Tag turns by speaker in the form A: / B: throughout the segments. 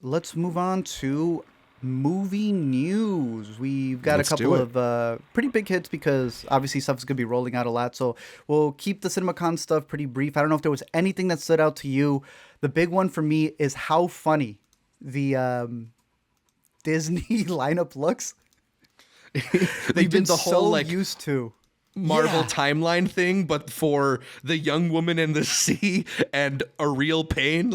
A: Let's move on to movie news. We've got a
B: Let's
A: couple
B: do it.
A: of pretty big hits because obviously stuff's going to be rolling out a lot. So we'll keep the CinemaCon stuff pretty brief. I don't know if there was anything that stood out to you. The big one for me is how funny the Disney lineup looks.
B: They
A: We've been
B: did the whole
A: so
B: like
A: used to.
B: Marvel
A: Yeah.
B: timeline thing, but for the young woman in the sea and a real pain.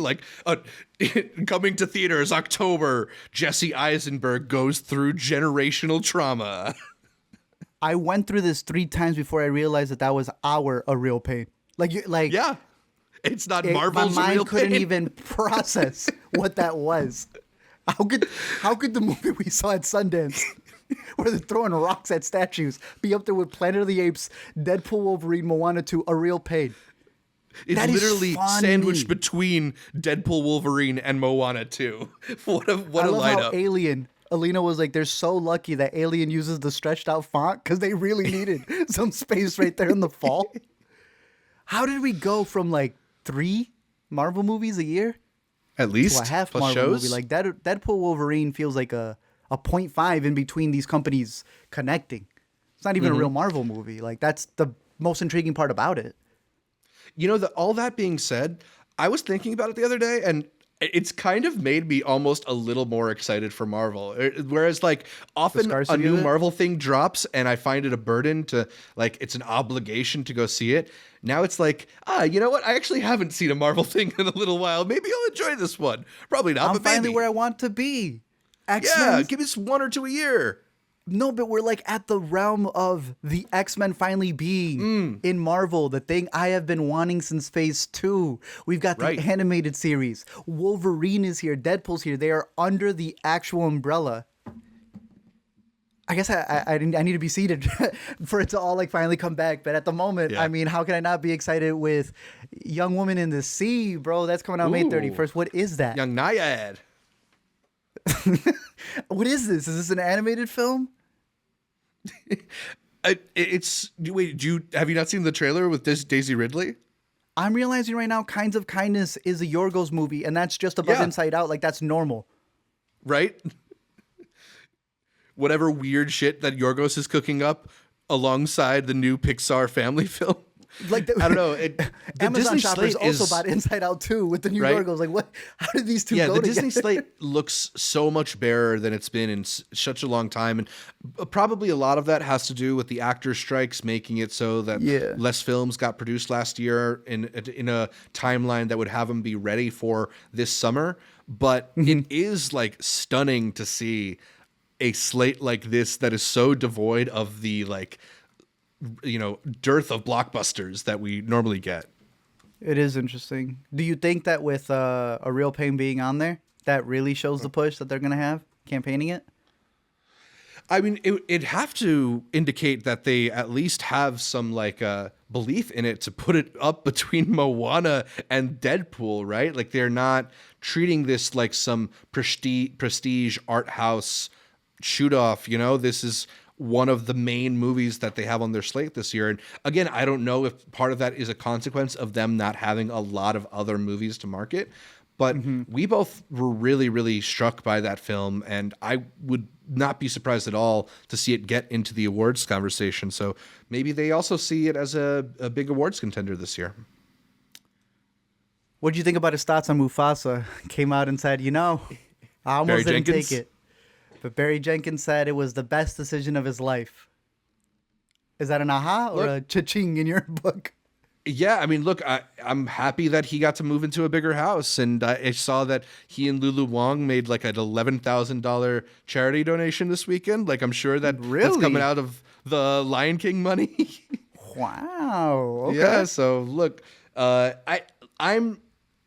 B: Coming to theaters October, Jesse Eisenberg goes through generational trauma.
A: I went through this 3 times before I realized that that was our a real pain. Like
B: Yeah, it's not
A: my
B: Marvel's
A: mind
B: real
A: couldn't
B: pain.
A: even process what that was. How could the movie we saw at Sundance, where they're throwing rocks at statues, be up there with Planet of the Apes, Deadpool, Wolverine, Moana 2, a real pain?
B: It's
A: That is
B: literally
A: funny.
B: sandwiched between Deadpool, Wolverine, and Moana 2. What a
A: I love how
B: lineup!
A: Alien. Alina was like, they're so lucky that Alien uses the stretched out font because they really needed some space right there in the fall. How did we go from like 3 Marvel movies a year
B: At
A: to a
B: least
A: half
B: plus
A: Marvel movie?
B: shows.
A: Like Deadpool Wolverine feels like a point 0.5 in between these companies connecting. It's not even a real Marvel movie. Like that's the most intriguing part about it.
B: All that being said, I was thinking about it the other day, and it's kind of made me almost a little more excited for Marvel. Whereas, like,
A: The
B: often a
A: scarcity of
B: new
A: it.
B: Marvel thing drops, and I find it a burden to, like, it's an obligation to go see it. Now it's like, you know what? I actually haven't seen a Marvel thing in a little while. Maybe I'll enjoy this one. Probably not,
A: I'm
B: but
A: finally
B: maybe.
A: where I want to be. X
B: Yeah,
A: Men.
B: give us one or two a year.
A: No, but we're like at the realm of the X-Men finally being in Marvel, the thing I have been wanting since Phase 2. We've got the
B: Right.
A: animated series. Wolverine is here, Deadpool's here. They are under the actual umbrella. I guess I need to be seated for it to all like finally come back. But at the moment,
B: Yeah.
A: I mean, how can I not be excited with Young Woman in the Sea, bro? That's coming out May
B: Ooh.
A: 31st. What is that?
B: Young Naiad.
A: What is this? Is this an animated film?
B: It's wait. Have you not seen the trailer with this Daisy Ridley?
A: I'm realizing right now, Kinds of Kindness is a Yorgos movie, and that's just above
B: Yeah.
A: Inside Out. Like that's normal.
B: Right? Whatever weird shit that Yorgos is cooking up alongside the new Pixar family film.
A: Like
B: I don't know. The
A: Amazon
B: Disney
A: shoppers
B: slate
A: also
B: is
A: bought Inside Out too with the new
B: right.
A: Yorgos. Like what? How did these two
B: Yeah,
A: go
B: the
A: together?
B: Disney slate looks so much barer than it's been in such a long time, and probably a lot of that has to do with the actor strikes, making it so that
A: Yeah.
B: less films got produced last year in a timeline that would have them be ready for this summer. But it is like stunning to see a slate like this that is so devoid of the like dearth of blockbusters that we normally get.
A: It is interesting. Do you think that with a real pain being on there, that really shows the push that they're gonna have campaigning it?
B: I mean, it'd have to indicate that they at least have some like belief in it to put it up between Moana and Deadpool, right? Like they're not treating this like some prestige art house shoot off. This is one of the main movies that they have on their slate this year. And again, I don't know if part of that is a consequence of them not having a lot of other movies to market. But we both were really, really struck by that film, and I would not be surprised at all to see it get into the awards conversation. So maybe they also see it as a big awards contender this year.
A: What do you think about his thoughts on Mufasa? Came out and said, I almost
B: Barry
A: didn't
B: Jenkins?
A: take it, but Barry Jenkins said it was the best decision of his life. Is that an aha or a cha-ching in your book?
B: Yeah, I mean, look, I'm happy that he got to move into a bigger house, and I saw that he and Lulu Wong made like an $11,000 charity donation this weekend. Like, I'm sure that's
A: Really?
B: coming out of the Lion King money.
A: Wow. Okay.
B: Yeah. So look, I'm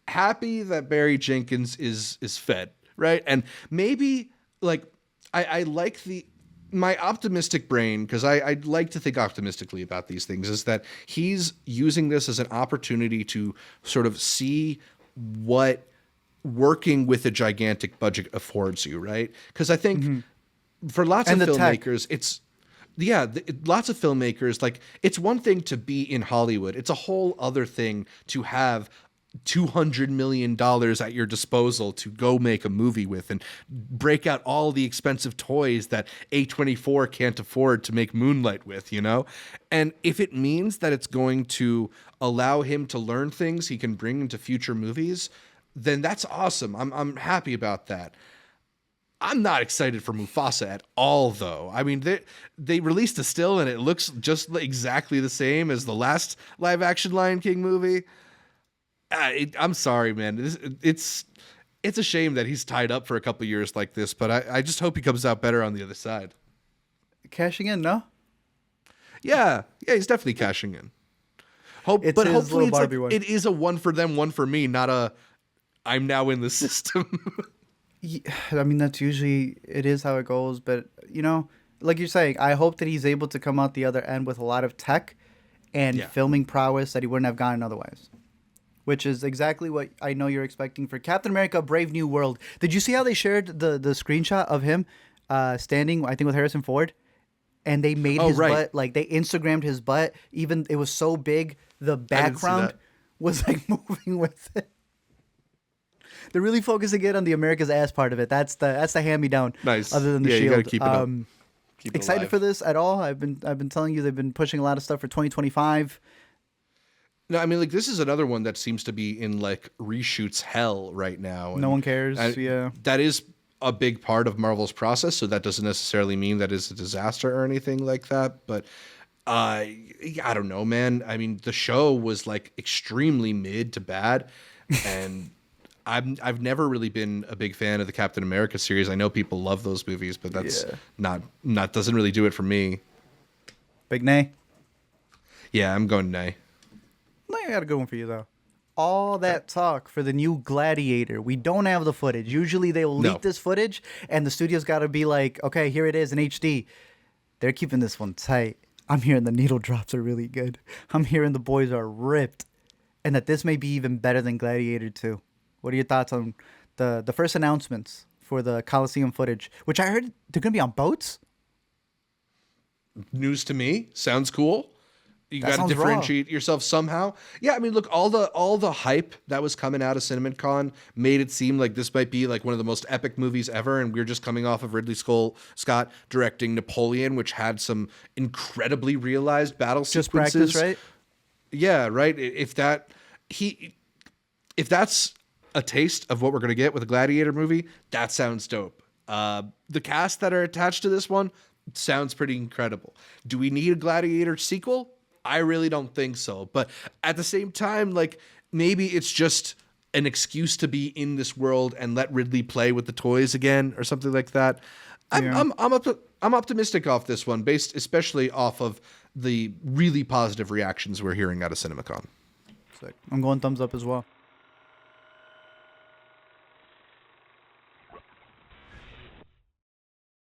B: happy that Barry Jenkins is fed, right? And maybe like I like my optimistic brain, because I like to think optimistically about these things, is that he's using this as an opportunity to sort of see what working with a gigantic budget affords you, right? Because I think for lots
A: And
B: of
A: the tech.
B: filmmakers, lots of filmmakers, like, it's one thing to be in Hollywood. It's a whole other thing to have $200 million at your disposal to go make a movie with and break out all the expensive toys that A24 can't afford to make Moonlight with, you know? And if it means that it's going to allow him to learn things he can bring into future movies, then that's awesome. I'm happy about that. I'm not excited for Mufasa at all, though. I mean, they released a still and it looks just exactly the same as the last live action Lion King movie. I'm sorry, man. It's a shame that he's tied up for a couple years like this, but I just hope he comes out better on the other side.
A: Cashing in, no?
B: Yeah, he's definitely cashing in.
A: It's
B: But
A: his
B: hopefully
A: little
B: it's
A: Barbie one.
B: it is a one for them, one for me, not a I'm now in the system.
A: Yeah, I mean, that's usually, it is how it goes. But, you know, like you're saying, I hope that he's able to come out the other end with a lot of tech and
B: Yeah.
A: filming prowess that he wouldn't have gotten otherwise. Which is exactly what I know you're expecting for Captain America: Brave New World. Did you see how they shared the screenshot of him standing, I think, with Harrison Ford? And they made his
B: right.
A: butt, like, they Instagrammed his butt. Even, it was so big, the
B: didn't see
A: background
B: that.
A: was, like, moving with it. They're really focusing in on the America's ass part of it. That's the hand-me-down.
B: Nice.
A: Other than the
B: Yeah,
A: shield.
B: you gotta keep it up. Keep it
A: Excited
B: alive.
A: for this at all? I've been telling you they've been pushing a lot of stuff for 2025.
B: No, I mean, like, this is another one that seems to be in, like, reshoots hell right now.
A: No one cares. Yeah.
B: That is a big part of Marvel's process, so that doesn't necessarily mean that it's a disaster or anything like that. But I don't know, man. I mean, the show was, like, extremely mid to bad, and I've never really been a big fan of the Captain America series. I know people love those movies, but that's not doesn't really do it for me.
A: Big nay.
B: Yeah, I'm going nay.
A: I got a good one for you though. All that talk for the new Gladiator. We don't have the footage. Usually they will leak
B: No.
A: this footage and the studio's got to be like, okay, here it is in HD. They're keeping this one tight. I'm hearing the needle drops are really good. I'm hearing the boys are ripped. And that this may be even better than Gladiator 2. What are your thoughts on the first announcements for the Coliseum footage, which I heard they're going to be on boats?
B: News to me. Sounds cool. You
A: That
B: got to
A: sounds raw.
B: differentiate yourself somehow. Yeah, I mean, look, all the hype that was coming out of CinemaCon made it seem like this might be like one of the most epic movies ever, and we're just coming off of Ridley Scott directing Napoleon, which had some incredibly realized battle
A: Just
B: sequences.
A: practice, right?
B: Yeah, right. If that's a taste of what we're gonna get with a Gladiator movie, that sounds dope. The cast that are attached to this one sounds pretty incredible. Do we need a Gladiator sequel? I really don't think so. But at the same time, like, maybe it's just an excuse to be in this world and let Ridley play with the toys again or something like that. I'm optimistic off this one, based especially off of the really positive reactions we're hearing out of CinemaCon.
A: Sick. I'm going thumbs up as well.